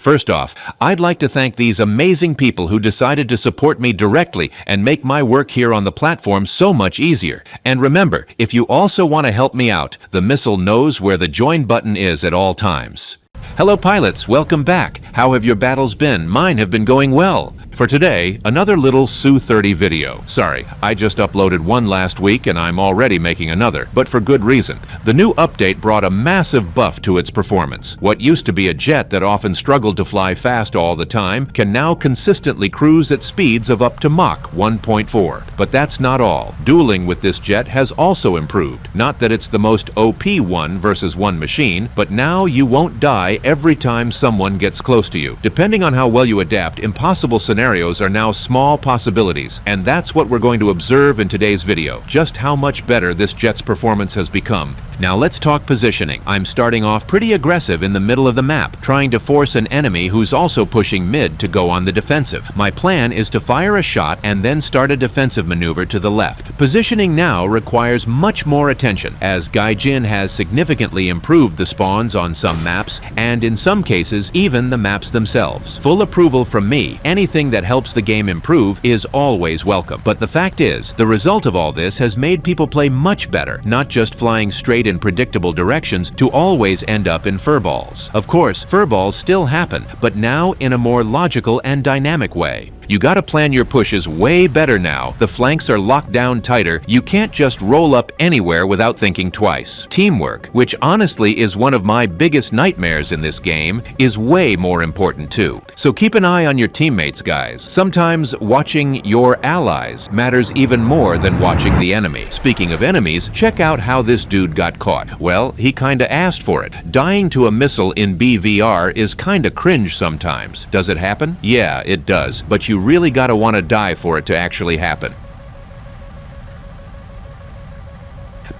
First off, I'd like to thank these amazing people who decided to support me directly and make my work here on the platform so much easier. And remember, if you also want to help me out, the missile knows where the join button is at all times. Hello pilots, welcome back. How have your battles been? Mine have been going well. For today, another little Su-30 video. Sorry, I just uploaded one last week and I'm already making another, but for good reason. The new update brought a massive buff to its performance. What used to be a jet that often struggled to fly fast all the time can now consistently cruise at speeds of up to Mach 1.4. But that's not all. Dueling with this jet has also improved. Not that it's the most OP one versus one machine, but now you won't die every time someone gets close to you. Depending on how well you adapt, impossible scenarios are now small possibilities, and that's what we're going to observe in today's video, just how much better this jet's performance has become. Now let's talk positioning. I'm starting off pretty aggressive in the middle of the map, trying to force an enemy who's also pushing mid to go on the defensive. My plan is to fire a shot and then start a defensive maneuver to the left. Positioning now requires much more attention, as Gaijin has significantly improved the spawns on some maps, and in some cases, even the maps themselves. Full approval from me. Anything that helps the game improve is always welcome. But the fact is, the result of all this has made people play much better, not just flying straight in predictable directions to always end up in furballs. Of course, furballs still happen, but now in a more logical and dynamic way. You gotta plan your pushes way better now. The flanks are locked down tighter. You can't just roll up anywhere without thinking twice. Teamwork, which honestly is one of my biggest nightmares in this game, is way more important too. So keep an eye on your teammates, guys. Sometimes watching your allies matters even more than watching the enemy. Speaking of enemies, check out how this dude got caught. Well, he kinda asked for it. Dying to a missile in BVR is kinda cringe sometimes. Does it happen? Yeah, it does. But you really gotta want to die for it to actually happen.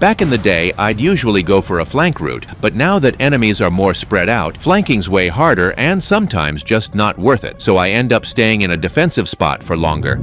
Back in the day, I'd usually go for a flank route, but now that enemies are more spread out, flanking's way harder and sometimes just not worth it, so I end up staying in a defensive spot for longer.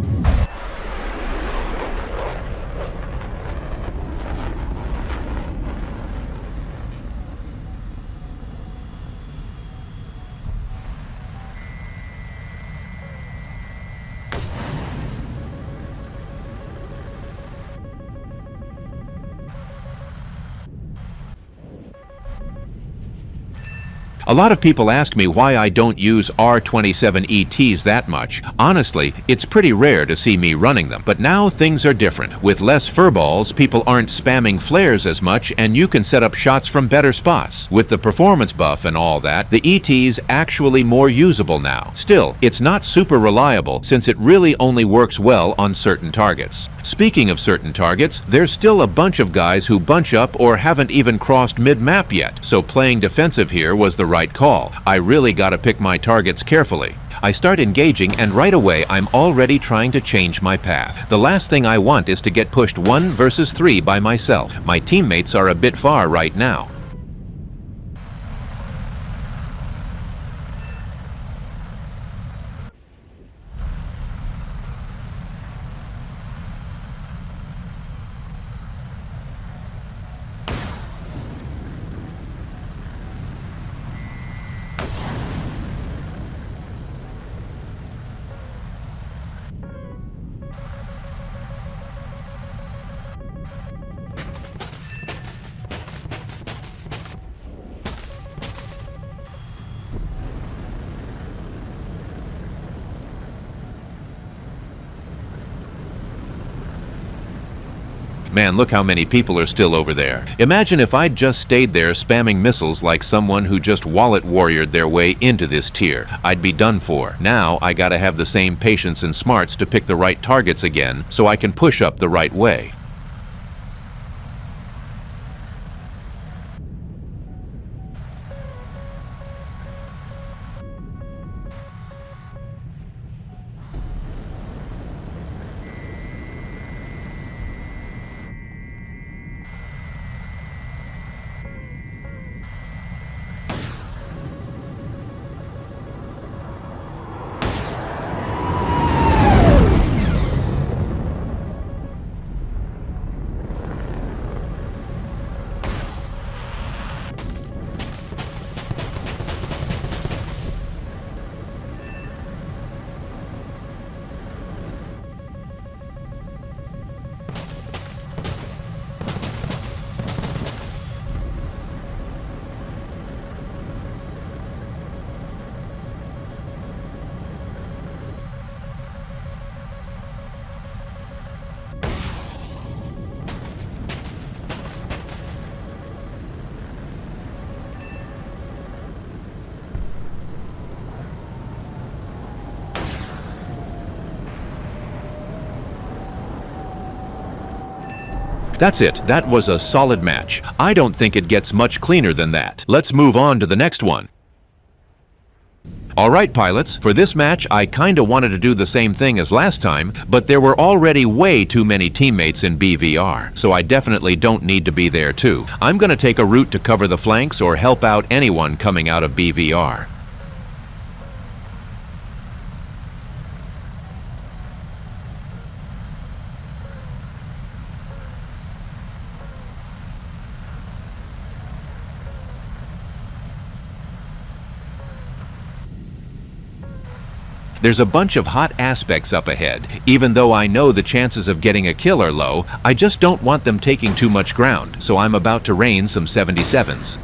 A lot of people ask me why I don't use R-27 ETs that much. Honestly, it's pretty rare to see me running them. But now things are different. With less furballs, people aren't spamming flares as much, and you can set up shots from better spots. With the performance buff and all that, the ET's actually more usable now. Still, it's not super reliable, since it really only works well on certain targets. Speaking of certain targets, there's still a bunch of guys who bunch up or haven't even crossed mid-map yet, so playing defensive here was the right call. I really gotta pick my targets carefully. I start engaging and right away I'm already trying to change my path. The last thing I want is to get pushed 1 versus 3 by myself. My teammates are a bit far right now. Man, look how many people are still over there. Imagine if I'd just stayed there spamming missiles like someone who just wallet warriored their way into this tier. I'd be done for. Now I gotta have the same patience and smarts to pick the right targets again so I can push up the right way. That's it. That was a solid match. I don't think it gets much cleaner than that. Let's move on to the next one. Alright pilots, for this match I kinda wanted to do the same thing as last time, but there were already way too many teammates in BVR, so I definitely don't need to be there too. I'm gonna take a route to cover the flanks or help out anyone coming out of BVR. There's a bunch of hot aspects up ahead. Even though I know the chances of getting a kill are low, I just don't want them taking too much ground, so I'm about to rain some 77s.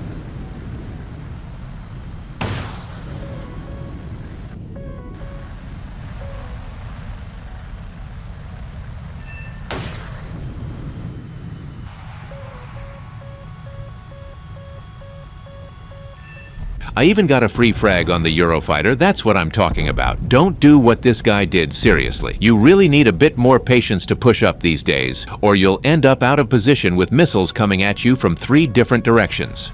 I even got a free frag on the Eurofighter. That's what I'm talking about. Don't do what this guy did, seriously. You really need a bit more patience to push up these days, or you'll end up out of position with missiles coming at you from 3 different directions.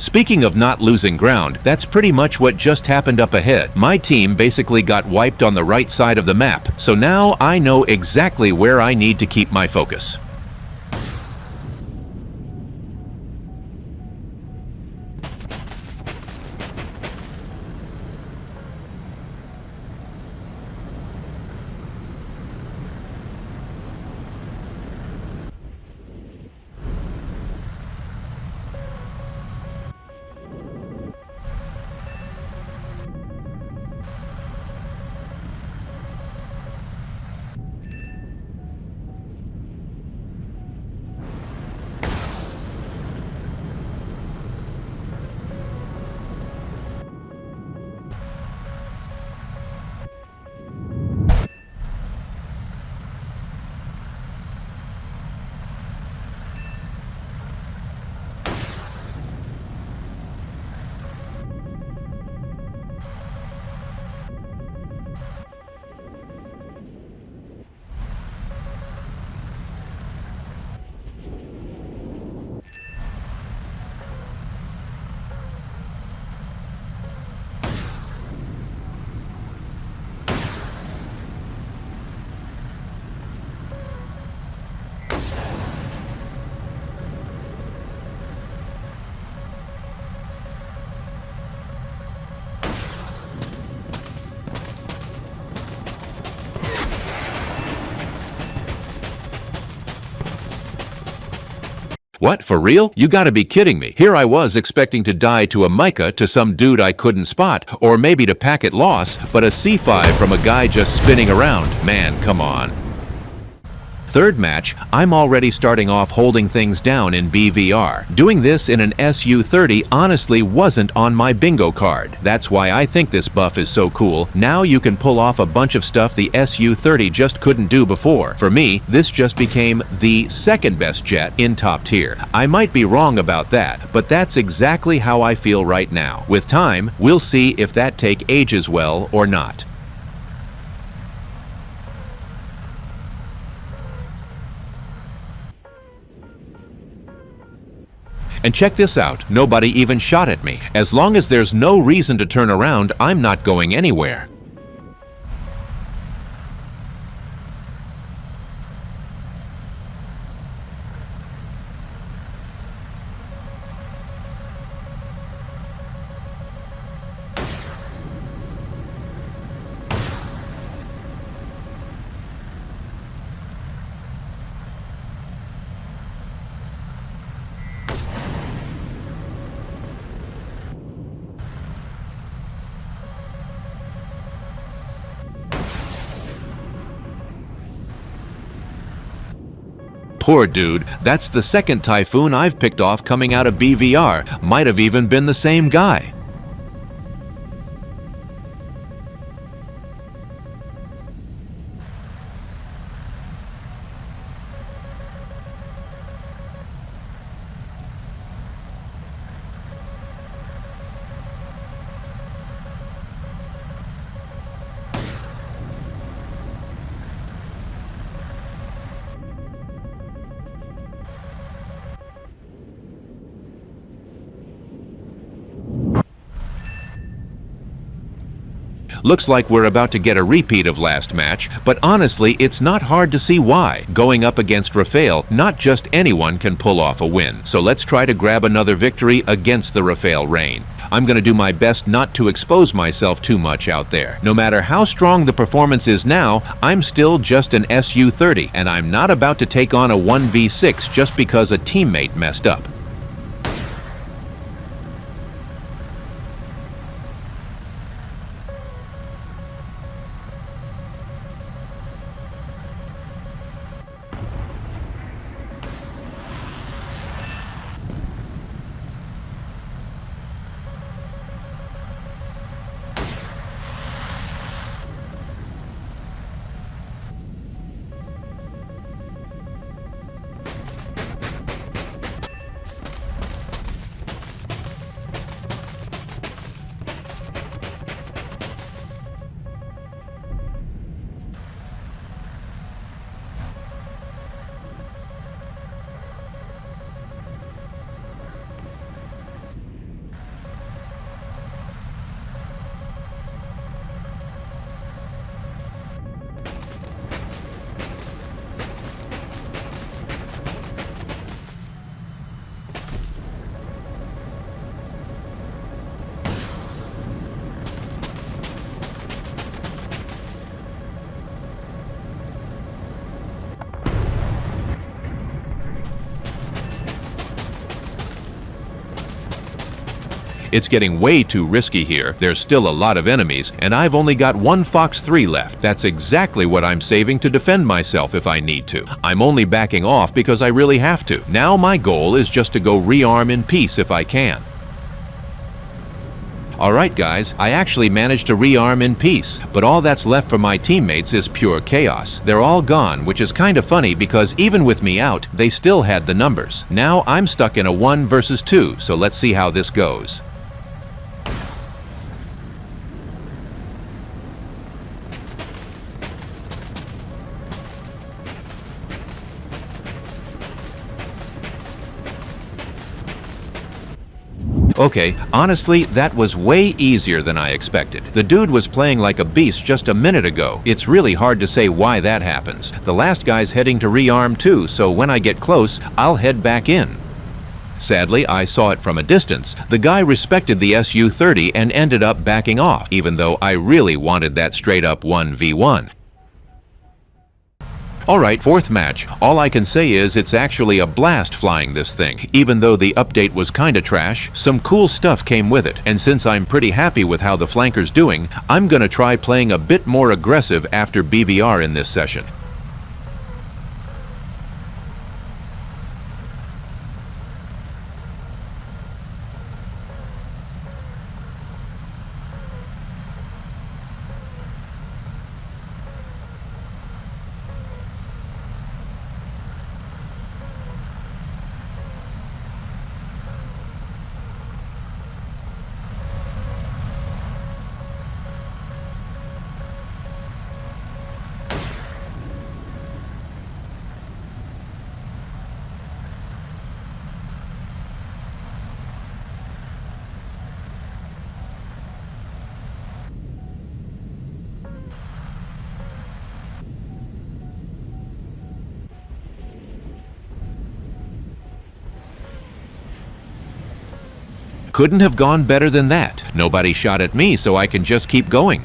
Speaking of not losing ground, that's pretty much what just happened up ahead. My team basically got wiped on the right side of the map, so now I know exactly where I need to keep my focus. What, for real? You gotta be kidding me. Here I was expecting to die to a Micah to some dude I couldn't spot, or maybe to packet loss, but a C5 from a guy just spinning around. Man, come on. Third match, I'm already starting off holding things down in BVR. Doing this in an Su-30 honestly wasn't on my bingo card. That's why I think this buff is so cool. Now you can pull off a bunch of stuff the Su-30 just couldn't do before. For me, this just became the second best jet in top tier. I might be wrong about that, but that's exactly how I feel right now. With time, we'll see if that take ages well or not. And check this out, nobody even shot at me. As long as there's no reason to turn around, I'm not going anywhere. Poor dude, that's the second Typhoon I've picked off coming out of BVR. Might have even been the same guy. Looks like we're about to get a repeat of last match, but honestly, it's not hard to see why. Going up against Rafael, not just anyone can pull off a win. So let's try to grab another victory against the Rafael reign. I'm going to do my best not to expose myself too much out there. No matter how strong the performance is now, I'm still just an Su-30, and I'm not about to take on a 1v6 just because a teammate messed up. It's getting way too risky here. There's still a lot of enemies, and I've only got one Fox 3 left. That's exactly what I'm saving to defend myself if I need to. I'm only backing off because I really have to. Now my goal is just to go rearm in peace if I can. Alright guys, I actually managed to rearm in peace, but all that's left for my teammates is pure chaos. They're all gone, which is kind of funny because even with me out, they still had the numbers. Now I'm stuck in a 1 versus 2, so let's see how this goes. Okay, honestly, that was way easier than I expected. The dude was playing like a beast just a minute ago. It's really hard to say why that happens. The last guy's heading to rearm too, so when I get close, I'll head back in. Sadly, I saw it from a distance. The guy respected the Su-30 and ended up backing off, even though I really wanted that straight-up 1v1. Alright, fourth match. All I can say is it's actually a blast flying this thing. Even though the update was kinda trash, some cool stuff came with it. And since I'm pretty happy with how the flanker's doing, I'm gonna try playing a bit more aggressive after BVR in this session. Couldn't have gone better than that. Nobody shot at me, so I can just keep going.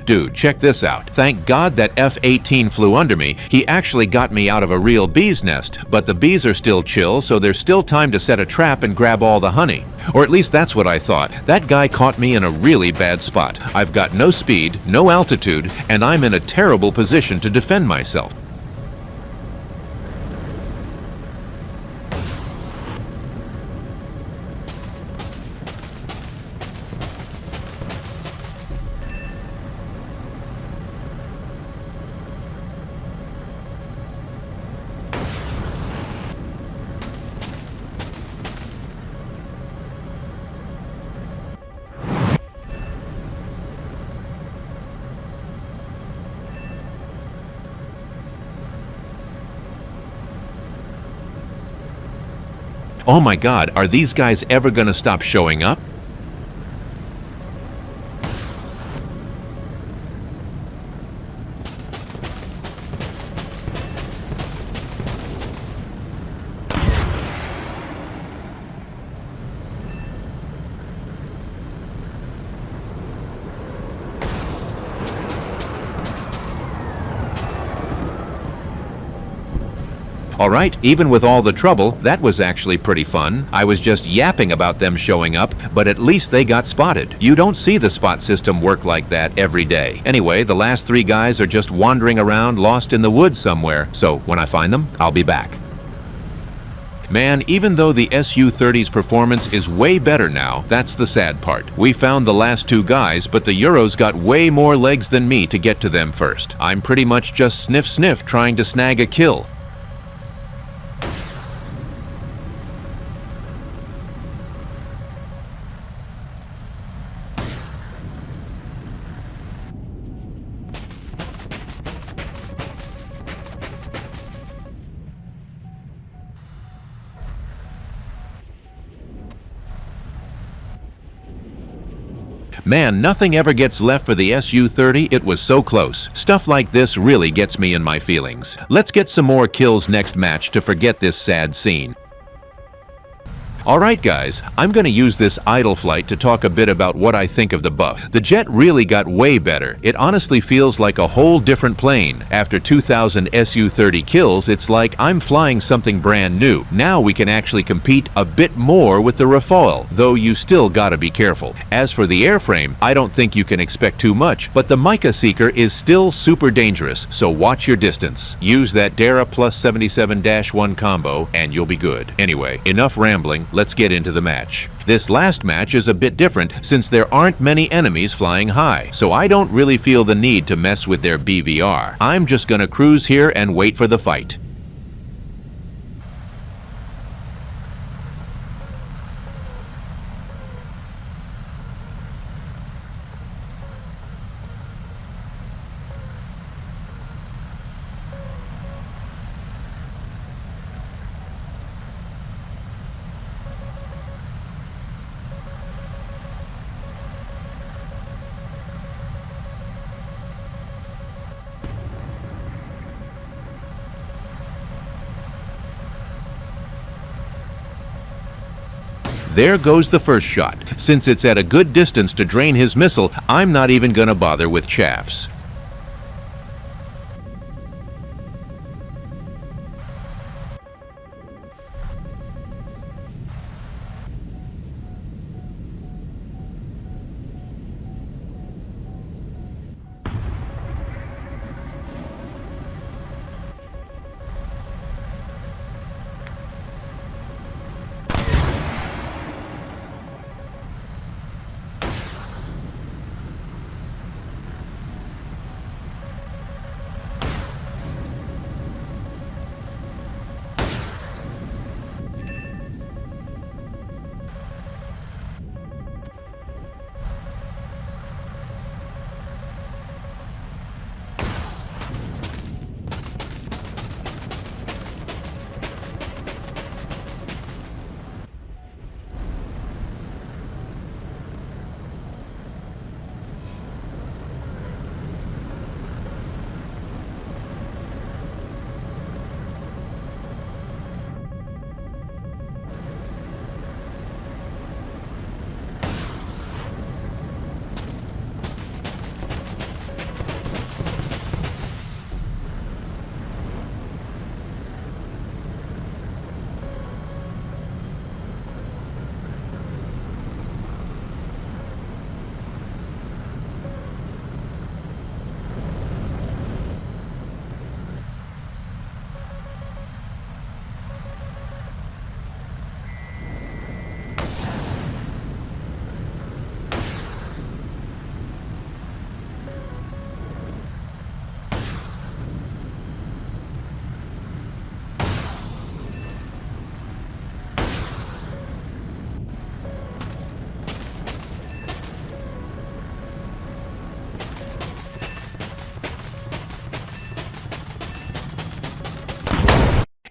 dude, check this out. Thank God that F-18 flew under me. He actually got me out of a real bee's nest, but the bees are still chill, so there's still time to set a trap and grab all the honey. Or at least that's what I thought. That guy caught me in a really bad spot. I've got no speed, no altitude, and I'm in a terrible position to defend myself. Oh my God, are these guys ever gonna stop showing up? Alright, even with all the trouble, that was actually pretty fun. I was just yapping about them showing up, but at least they got spotted. You don't see the spot system work like that every day. Anyway, the last 3 guys are just wandering around lost in the woods somewhere, so when I find them, I'll be back. Man, even though the Su-30's performance is way better now, that's the sad part. We found the last 2 guys, but the Euros got way more legs than me to get to them first. I'm pretty much just sniff trying to snag a kill. Man, nothing ever gets left for the Su-30. It was so close. Stuff like this really gets me in my feelings. Let's get some more kills next match to forget this sad scene. Alright guys, I'm going to use this idle flight to talk a bit about what I think of the buff. The jet really got way better. It honestly feels like a whole different plane. After 2,000 Su-30 kills, it's like I'm flying something brand new. Now we can actually compete a bit more with the Rafale, though you still gotta be careful. As for the airframe, I don't think you can expect too much, but the Mica Seeker is still super dangerous, so watch your distance. Use that Dara plus 77-1 combo and you'll be good. Anyway, enough rambling. Let's get into the match. This last match is a bit different since there aren't many enemies flying high, so I don't really feel the need to mess with their BVR. I'm just gonna cruise here and wait for the fight. There goes the first shot. Since it's at a good distance to drain his missile, I'm not even gonna bother with chaffs.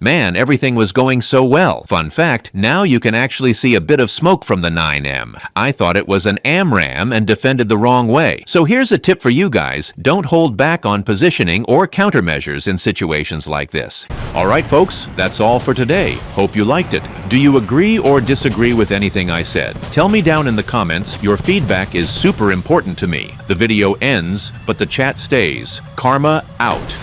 Man, everything was going so well. Fun fact, now you can actually see a bit of smoke from the 9M. I thought it was an AMRAAM and defended the wrong way. So here's a tip for you guys. Don't hold back on positioning or countermeasures in situations like this. Alright folks, that's all for today. Hope you liked it. Do you agree or disagree with anything I said? Tell me down in the comments. Your feedback is super important to me. The video ends, but the chat stays. Karma out.